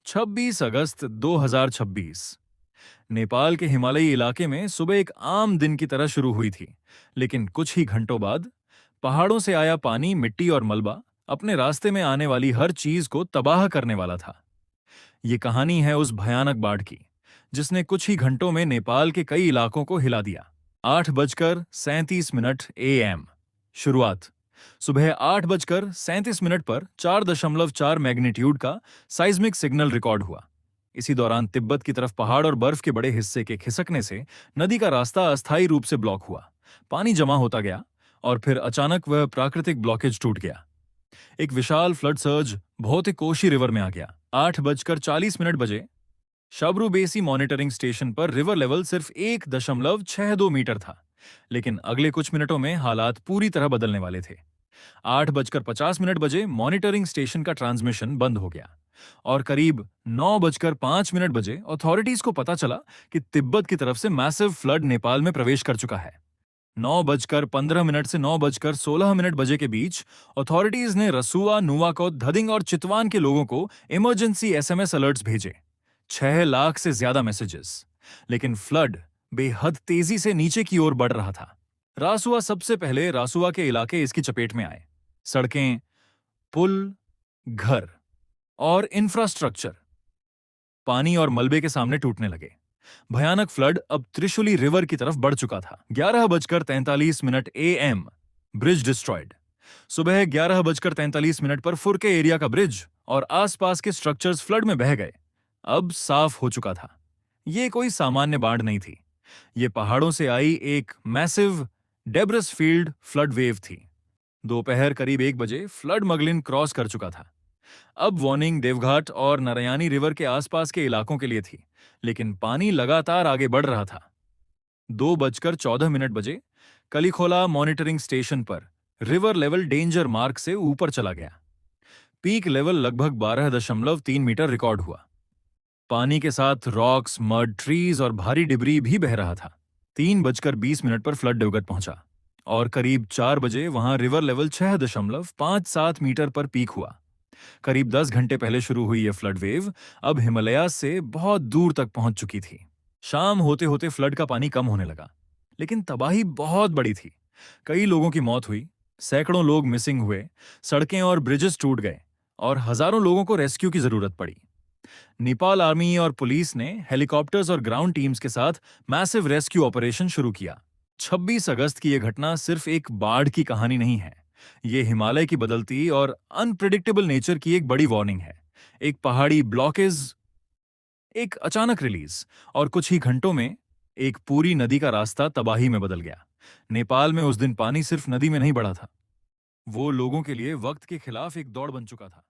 26 अगस्त 2026। नेपाल के हिमालयी इलाके में सुबह एक आम दिन की तरह शुरू हुई थी, लेकिन कुछ ही घंटों बाद पहाड़ों से आया पानी, मिट्टी और मलबा अपने रास्ते में आने वाली हर चीज को तबाह करने वाला था। ये कहानी है उस भयानक बाढ़ की, जिसने कुछ ही घंटों में नेपाल के कई इलाकों को हिला दिया। 8:37 AM शुरुआत। सुबह 8:37 पर 4.4 मैग्नीट्यूड का साइज्मिक सिग्नल रिकॉर्ड हुआ। इसी दौरान तिब्बत की तरफ पहाड़ और बर्फ के बड़े हिस्से के खिसकने से नदी का रास्ता अस्थायी रूप से ब्लॉक हुआ। पानी जमा होता गया और फिर अचानक वह प्राकृतिक ब्लॉकेज टूट गया। एक विशाल फ्लड सर्ज भौतिकोशी रिवर में आ गया। 8:40 बजे शब्रुबेसी मॉनिटरिंग स्टेशन पर रिवर लेवल सिर्फ 1.62 मीटर था, लेकिन अगले कुछ मिनटों में हालात पूरी तरह बदलने वाले थे। 8:50 बजे मॉनिटरिंग स्टेशन का ट्रांसमिशन बंद हो गया और करीब 9:05 बजे अथॉरिटीज को पता चला कि तिब्बत की तरफ से मैसिव फ्लड नेपाल में प्रवेश कर चुका है। 9:15 से 9:16 बजे के बीच अथॉरिटीज ने रसुआ, नुवाकोट, धदिंग और चितवान के लोगों को इमरजेंसी एसएमएस अलर्ट्स भेजे। 6 लाख से ज्यादा मैसेजेस। लेकिन फ्लड बेहद तेजी से नीचे की ओर बढ़ रहा था। रासुआ सबसे पहले रासुआ के इलाके इसकी चपेट में आए। सड़कें, पुल, घर और इंफ्रास्ट्रक्चर पानी और मलबे के सामने टूटने लगे। भयानक फ्लड अब त्रिशुली रिवर की तरफ बढ़ चुका था। 11:43 AM ब्रिज डिस्ट्रॉयड। सुबह 11:43 पर फुरके एरिया का ब्रिज और आसपास के स्ट्रक्चर्स फ्लड में बह गए। अब साफ हो चुका था। यह कोई सामान्य बाढ़ नहीं थी। यह पहाड़ों से आई एक massive debris field flood wave थी। दोपहर करीब 1 बजे फ्लड मगलिन क्रॉस कर चुका था। अब वार्निंग देवघाट और नारायणी रिवर के आसपास के इलाकों के लिए थी, लेकिन पानी लगातार आगे बढ़ रहा था। 2:14 बजे कलिखोला मॉनिटरिंग स्टेशन पर रिवर लेवल डेंजर मार्क से ऊपर चला गया। पीक लेवल लगभग 12.3 मीटर रिकॉर्ड हुआ। पानी के साथ रॉक्स, मड, ट्रीज और भारी डिब्री भी बह रहा था। 3:20 पर फ्लड देवगढ़ पहुंचा और करीब 4 बजे वहां रिवर लेवल 6.57 मीटर पर पीक हुआ। करीब 10 घंटे पहले शुरू हुई यह फ्लड वेव अब हिमालय से बहुत दूर तक पहुंच चुकी थी। शाम होते होते फ्लड का पानी कम होने लगा, लेकिन तबाही बहुत बड़ी थी। कई लोगों की मौत हुई, सैकड़ों लोग मिसिंग हुए, सड़कें और ब्रिजेस टूट गए और हजारों लोगों को रेस्क्यू की जरूरत पड़ी। नेपाल आर्मी और पुलिस ने हेलीकॉप्टर्स और ग्राउंड टीम्स के साथ मैसिव रेस्क्यू ऑपरेशन शुरू किया। 26 अगस्त की यह घटना सिर्फ एक बाढ़ की कहानी नहीं है। यह हिमालय की बदलती और अनप्रिडिक्टेबल नेचर की एक बड़ी वार्निंग है। एक पहाड़ी ब्लॉकेज, एक अचानक रिलीज और कुछ ही घंटों में एक पूरी नदी का रास्ता तबाही में बदल गया। नेपाल में उस दिन पानी सिर्फ नदी में नहीं बढ़ा था, वो लोगों के लिए वक्त के खिलाफ एक दौड़ बन चुका था।